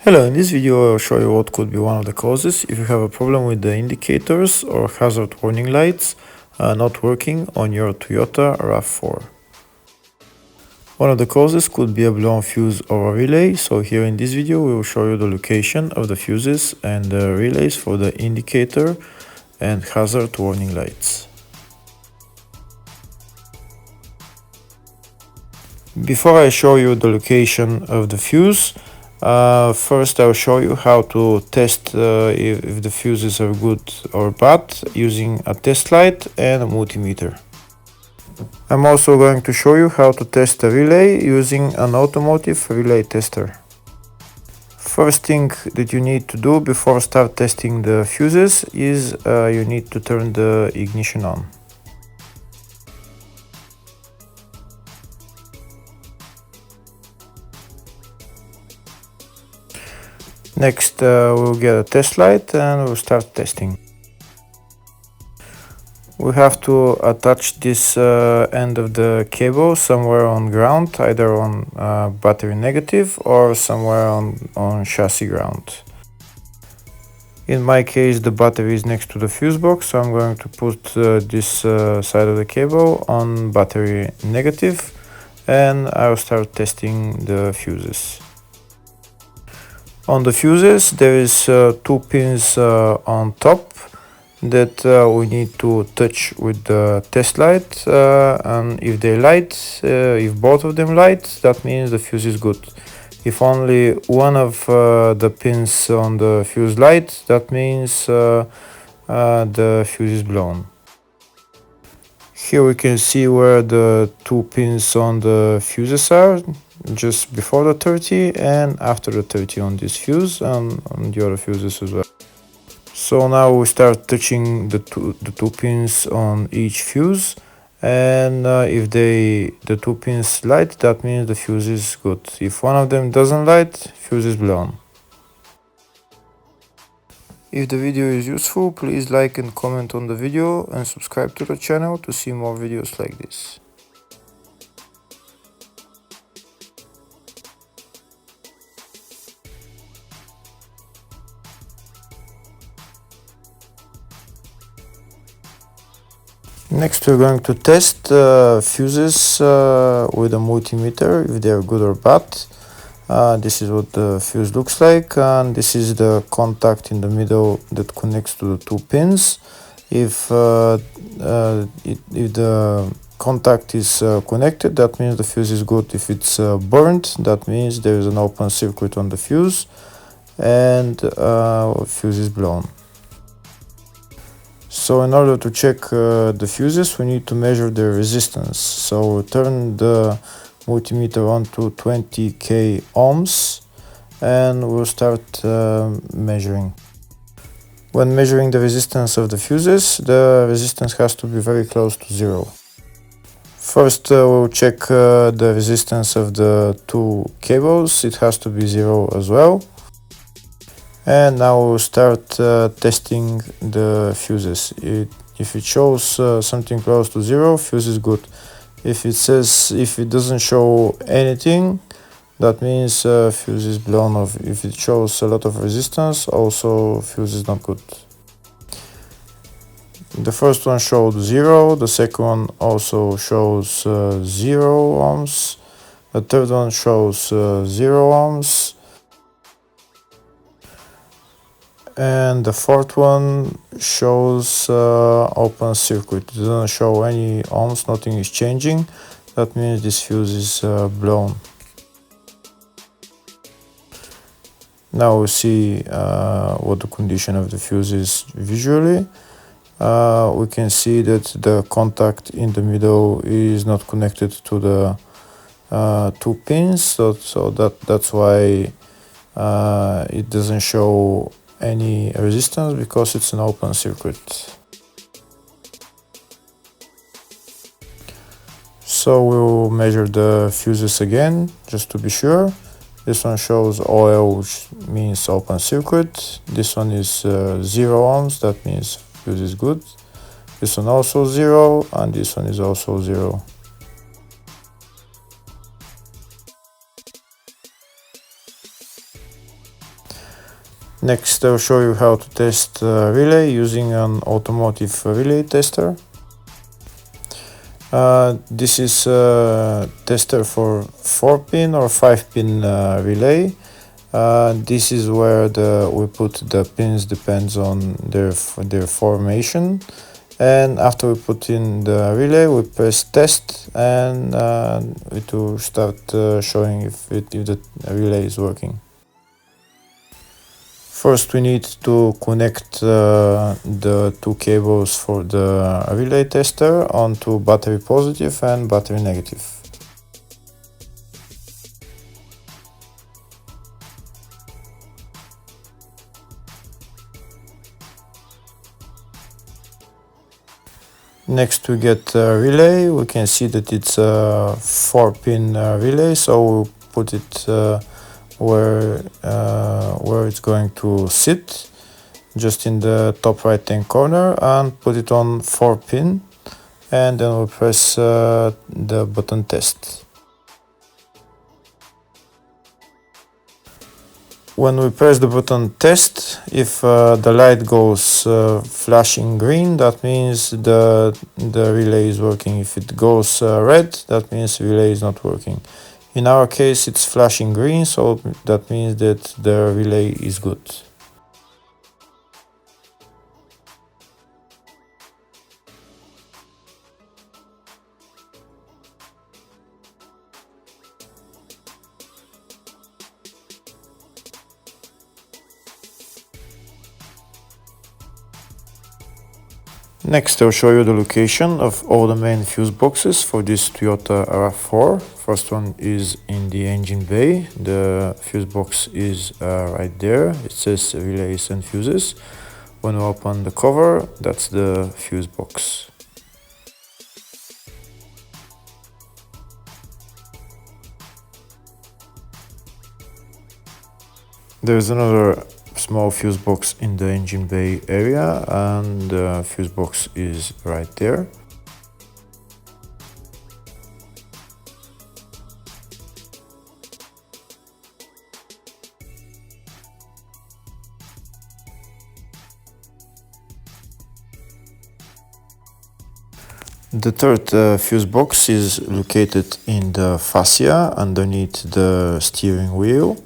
Hello, in this video I will show you what could be one of the causes if you have a problem with the indicators or hazard warning lights not working on your Toyota RAV4. One of the causes could be a blown fuse or a relay, so here in this video we will show you the location of the fuses and the relays for the indicator and hazard warning lights. Before I show you the location of the fuse, first I'll show you how to test if the fuses are good or bad using a test light and a multimeter. I'm also going to show you how to test a relay using an automotive relay tester. First thing that you need to do before start testing the fuses is you need to turn the ignition on. Next we'll get a test light and we'll start testing. We have to attach this end of the cable somewhere on ground, either on battery negative or somewhere on chassis ground. In my case the battery is next to the fuse box, so I'm going to put this side of the cable on battery negative and I'll start testing the fuses. On the fuses there is two pins on top that we need to touch with the test light, and if they light, if both of them light, that means the fuse is good. If only one of the pins on the fuse light, that means the fuse is blown. Here we can see where the two pins on the fuses are, just before the 30 and after the 30 on this fuse and on the other fuses as well. So now we start touching the two pins on each fuse, and if the two pins light, that means the fuse is good. If one of them doesn't light, fuse is blown. If the video is useful, please like and comment on the video and subscribe to the channel to see more videos like this. Next we're going to test fuses with a multimeter, if they are good or bad. This is what the fuse looks like, and this is the contact in the middle that connects to the two pins. If the contact is connected, that means the fuse is good. If it's burnt, that means there is an open circuit on the fuse and fuse is blown. So in order to check the fuses, we need to measure the resistance. So turn the multimeter on to 20k ohms and we'll start measuring. When measuring the resistance of the fuses, the resistance has to be very close to zero. First we'll check the resistance of the two cables. It has to be zero as well. And now we'll start testing the fuses. If it shows something close to zero, fuse is good. If it doesn't show anything, that means fuse is blown off. If it shows a lot of resistance, also fuse is not good. The first one showed 0, the second one also shows 0 ohms, the third one shows 0 ohms, and the fourth one shows open circuit. It doesn't show any ohms, nothing is changing. That means this fuse is blown. Now we see what the condition of the fuse is visually. We can see that the contact in the middle is not connected to the two pins, so that's why it doesn't show any resistance, because it's an open circuit. So we'll measure the fuses again just to be sure. This one shows OL, which means open circuit. This one is 0 ohms, that means fuse is good. This one also 0, and this one is also 0. Next, I'll show you how to test relay using an automotive relay tester. This is a tester for 4-pin or 5-pin relay. This is where we put the pins, depends on their formation. And after we put in the relay, we press test, and it will start showing if the relay is working. First, we need to connect the two cables for the relay tester onto battery positive and battery negative. Next, we get a relay. We can see that it's a 4-pin relay, so we'll put it where it's going to sit, just in the top right hand corner, and put it on 4-pin, and then we'll press the button test. When we press the button test, if the light goes flashing green, that means the relay is working. If it goes red, that means the relay is not working. In our case, it's flashing green, so that means that the relay is good. Next, I'll show you the location of all the main fuse boxes for this Toyota RAV4. First one is in the engine bay. The fuse box is right there. It says relays and fuses. When we open the cover, that's the fuse box. There's another small fuse box in the engine bay area, and the fuse box is right there. The third fuse box is located in the fascia underneath the steering wheel.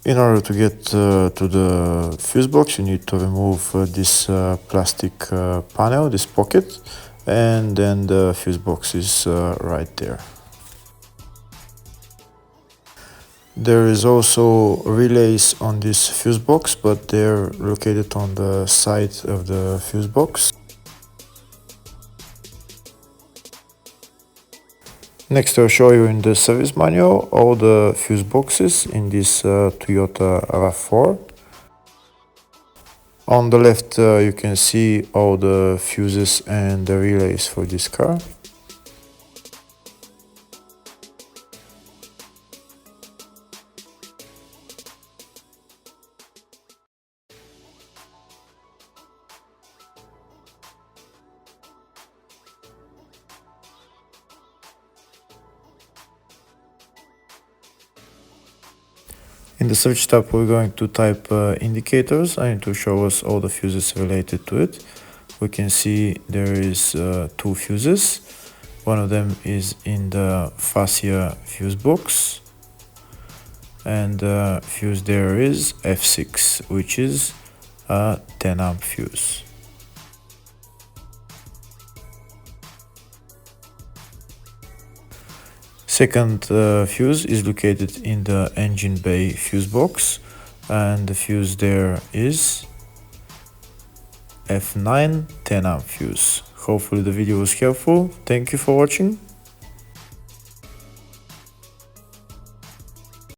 In order to get to the fuse box, you need to remove this plastic panel, this pocket, and then the fuse box is right there. There is also relays on this fuse box, but they're located on the side of the fuse box. Next, I'll show you in the service manual all the fuse boxes in this Toyota RAV4. On the left, you can see all the fuses and the relays for this car. In the search tab, we're going to type indicators, and it will show us all the fuses related to it. We can see there is 2 fuses. One of them is in the fascia fuse box, and the fuse there is F6, which is a 10 amp fuse. Second fuse is located in the engine bay fuse box, and the fuse there is F9 10 amp fuse. Hopefully the video was helpful. Thank you for watching.